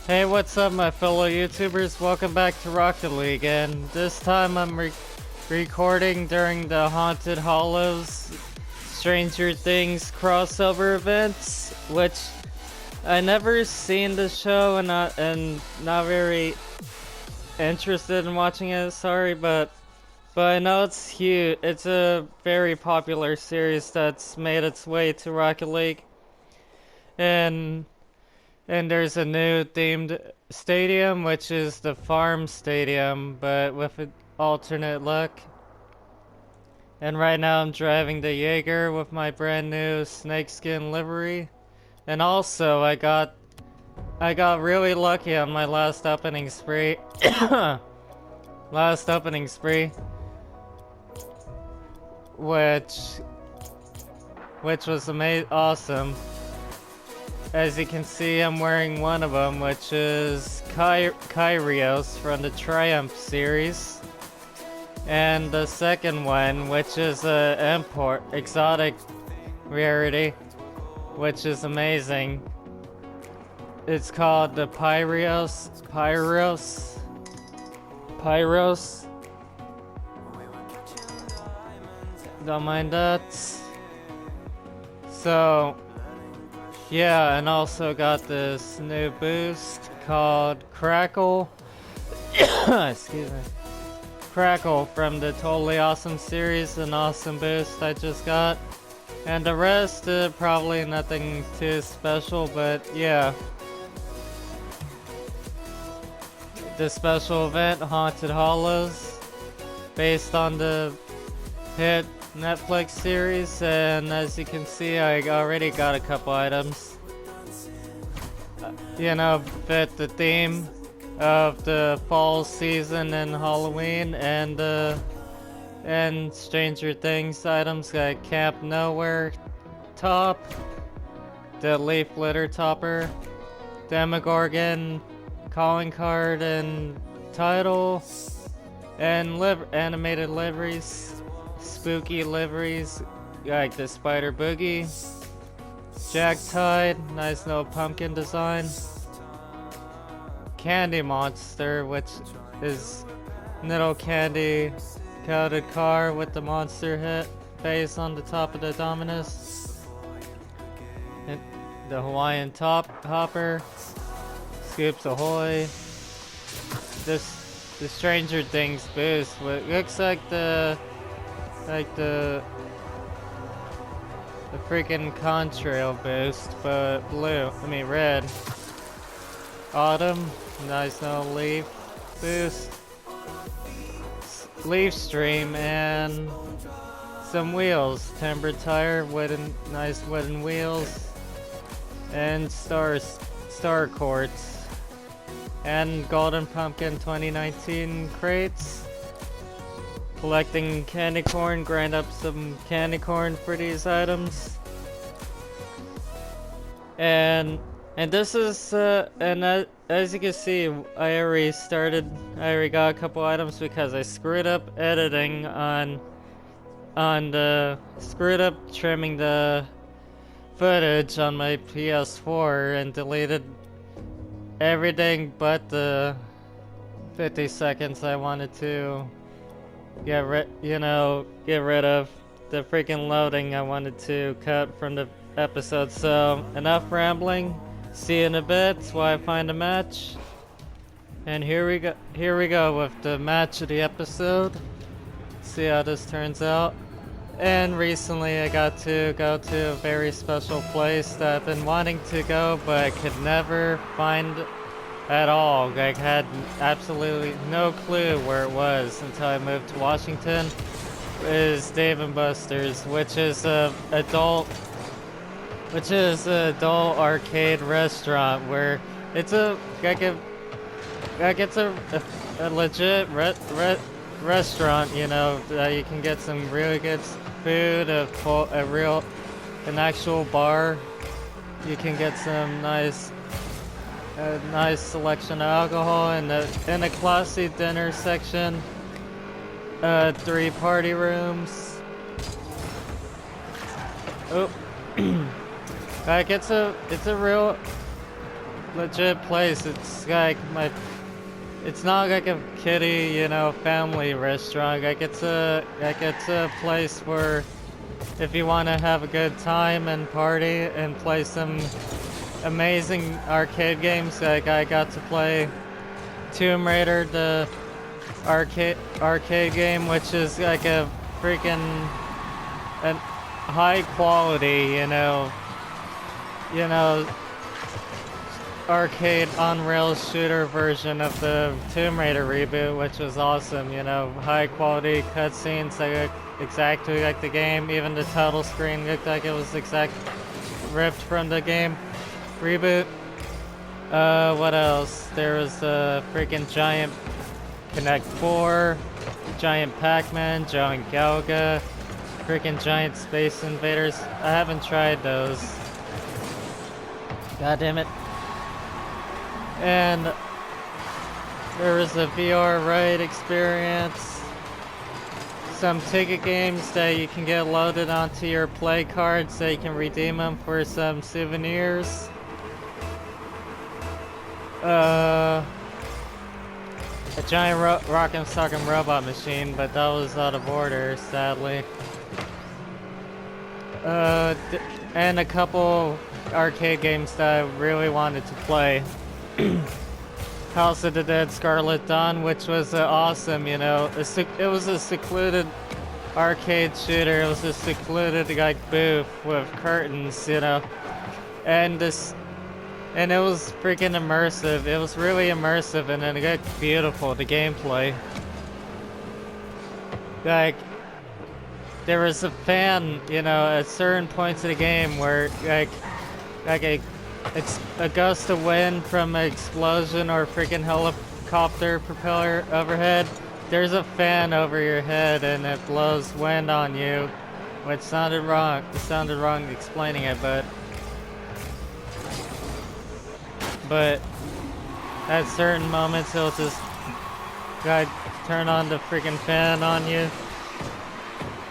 Hey, what's up, my fellow YouTubers? Welcome back to Rocket League, and this time I'm recording during the Haunted Hallows Stranger Things crossover events, which I never seen the show and not very interested in watching it. Sorry, but I know it's huge. It's a very popular series that's made its way to Rocket League, and there's a new themed stadium, which is the Farm Stadium, but with an alternate look. And right now I'm driving the Jaeger with my brand new snakeskin livery. And also I got really lucky on my last opening spree. Last opening spree. Which was awesome. As you can see, I'm wearing one of them, which is Kyrios from the Triumph series. And the second one, which is a exotic rarity, which is amazing. It's called the Pyros. Don't mind that. So, yeah, and also got this new boost called Crackle. Excuse me. Crackle from the Totally Awesome series, an awesome boost I just got. And the rest, probably nothing too special, but yeah. The special event, Haunted Hallows, based on the hit Netflix series, and as you can see, I already got a couple items. You know, fit the theme of the fall season and Halloween, and Stranger Things items like Camp Nowhere top, the Leaf Litter Topper, Demogorgon calling card and title, and animated liveries. Spooky liveries like the Spider Boogie, Jack Tide, nice little pumpkin design, Candy Monster, which is little candy coated car with the monster hit face on the top of the Dominus, and the Hawaiian top hopper, Scoops Ahoy, the Stranger Things boost, what looks like the freaking contrail boost, but red. Autumn, nice little leaf boost, leaf stream, and some wheels, timber tire, nice wooden wheels, and star quartz, and golden pumpkin 2019 crates. Collecting candy corn, grind up some candy corn for these items. And this is as you can see, I already got a couple items because I screwed up editing screwed up trimming the footage on my PS4 and deleted everything but the 50 seconds I wanted to get rid of, the freaking loading I wanted to cut from the episode. So enough rambling. See you in a bit while I find a match. And here we go with the match of the episode. See how this turns out. And recently I got to go to a very special place that I've been wanting to go, but I could never find at all. Like, had absolutely no clue where it was until I moved to Washington. Is Dave & Buster's, which is an adult arcade restaurant where it's a legit restaurant. You know, you can get some really good food, an actual bar. You can get some nice selection of alcohol, and in a classy dinner section. 3 party rooms. Oh, like it's a real legit place. It's like it's not like a kiddie, you know, family restaurant. Like it's a place where if you want to have a good time and party and play some amazing arcade games, like I got to play Tomb Raider, the arcade game, which is like a freaking high quality, you know, arcade on-rails shooter version of the Tomb Raider reboot, which was awesome. You know, high quality cutscenes that look exactly like the game. Even the title screen looked like it was ripped from the game reboot. What else? There was a freaking giant Connect 4, giant Pac-Man, giant Galaga, freaking giant Space Invaders. I haven't tried those. God damn it. And there was a VR ride experience. Some ticket games that you can get loaded onto your play cards so you can redeem them for some souvenirs. A giant rock'em sock'em robot machine, but that was out of order, sadly. And a couple arcade games that I really wanted to play. House of the Dead Scarlet Dawn, which was awesome, you know. It was a secluded arcade shooter. It was a secluded like booth with curtains, you know. And it was freaking immersive. It was really immersive, and it got beautiful, the gameplay. Like, there was a fan, you know, at certain points of the game where it's a gust of wind from an explosion or freaking helicopter propeller overhead. There's a fan over your head and it blows wind on you, which sounded wrong. It sounded wrong explaining it, but at certain moments it'll just turn on the freaking fan on you.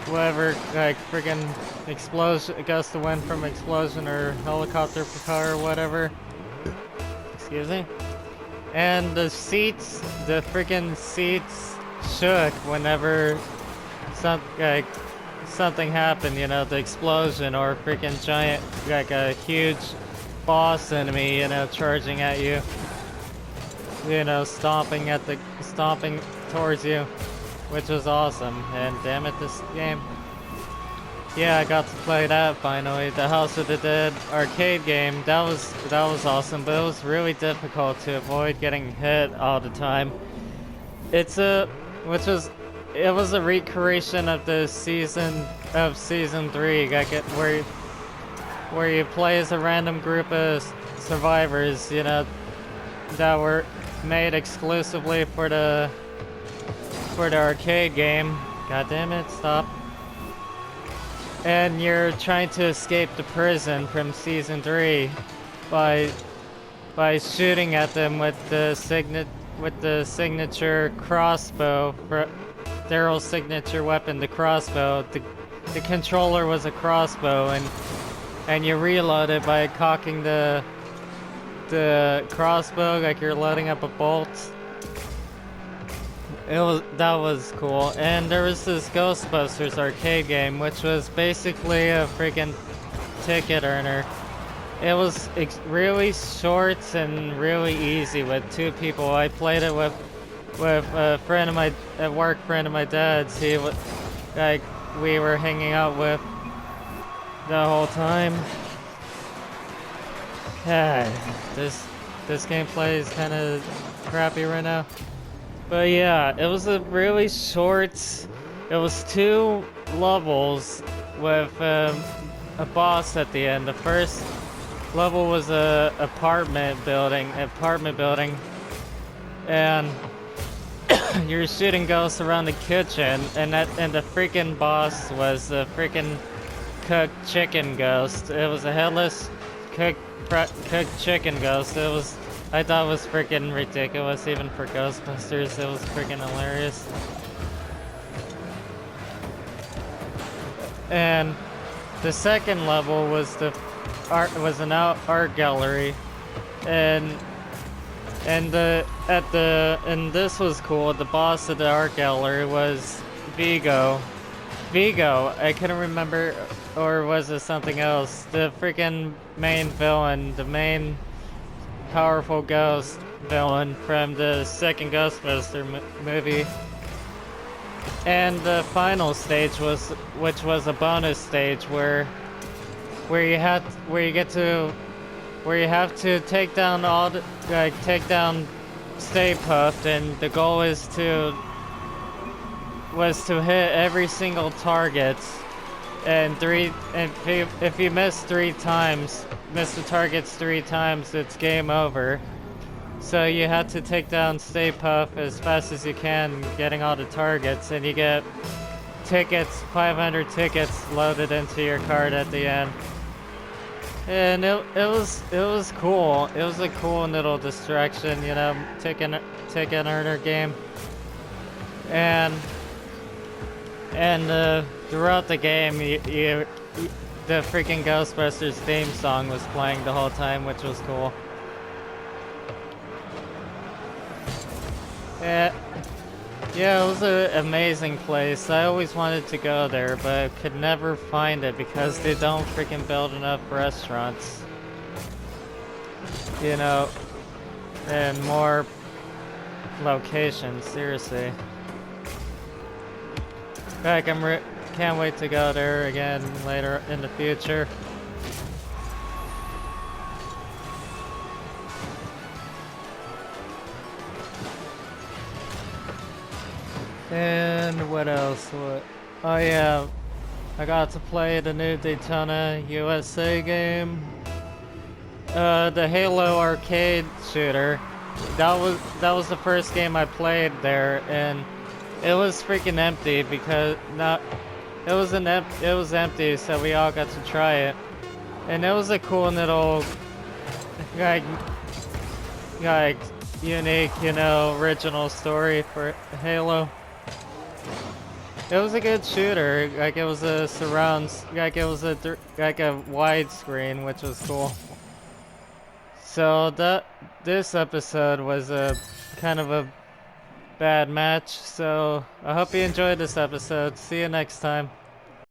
Whatever, like freaking explosion, gust of wind from explosion or helicopter propeller or whatever. Excuse me. And the freaking seats shook whenever something happened, you know, the explosion or freaking giant, like a huge boss enemy, you know, charging at you. You know, stomping towards you. Which was awesome, and damn it, this game. Yeah, I got to play that finally. The House of the Dead arcade game. That was awesome, but it was really difficult to avoid getting hit all the time. It was a recreation of the season 3, like where you play as a random group of survivors, you know, that were made exclusively for the arcade game. God damn it, stop. And you're trying to escape the prison from season 3 by shooting at them with the signature crossbow, Daryl's signature weapon, the crossbow. The controller was a crossbow, and you reload it by cocking the crossbow like you're loading up a bolt. That was cool. And there was this Ghostbusters arcade game, which was basically a freaking ticket earner. It was really short and really easy with 2 people. I played it with a friend of a work friend of my dad's. We were hanging out with the whole time. Yeah, this gameplay is kind of crappy right now. But yeah, it was a really short. It was 2 levels with a boss at the end. The first level was a apartment building, and you're shooting ghosts around the kitchen, and the freaking boss was a freaking cooked chicken ghost. It was a headless cooked chicken ghost. I thought it was freaking ridiculous, even for Ghostbusters. It was freaking hilarious. And the second level was an art gallery and and this was cool. The boss of the art gallery was Vigo. Vigo, I couldn't remember, or was it something else? The freaking main villain, the main powerful ghost villain from the second Ghostbuster movie. And the final stage which was a bonus stage where you have to take down all the, take down Stay Puft, and the goal was to hit every single target, and if you miss the targets 3 times, it's game over. So you had to take down Stay Puft as fast as you can, getting all the targets, and you get tickets, 500 tickets loaded into your card at the end. And it was cool. It was a cool little distraction, you know, ticket earner game. And throughout the game, the freaking Ghostbusters theme song was playing the whole time, which was cool. Yeah, it was an amazing place. I always wanted to go there, but could never find it because they don't freaking build enough restaurants. You know, and more locations, seriously. Like, can't wait to go there again later in the future. And what else? Oh yeah, I got to play the new Daytona USA game. The Halo arcade shooter. That was the first game I played there, and it was freaking empty because it was empty, so we all got to try it, and it was a cool little like unique, you know, original story for Halo. It was a good shooter. Like, it was a like it was a widescreen, which was cool. So this episode was a kind of a bad match. So I hope you enjoyed this episode. See you next time.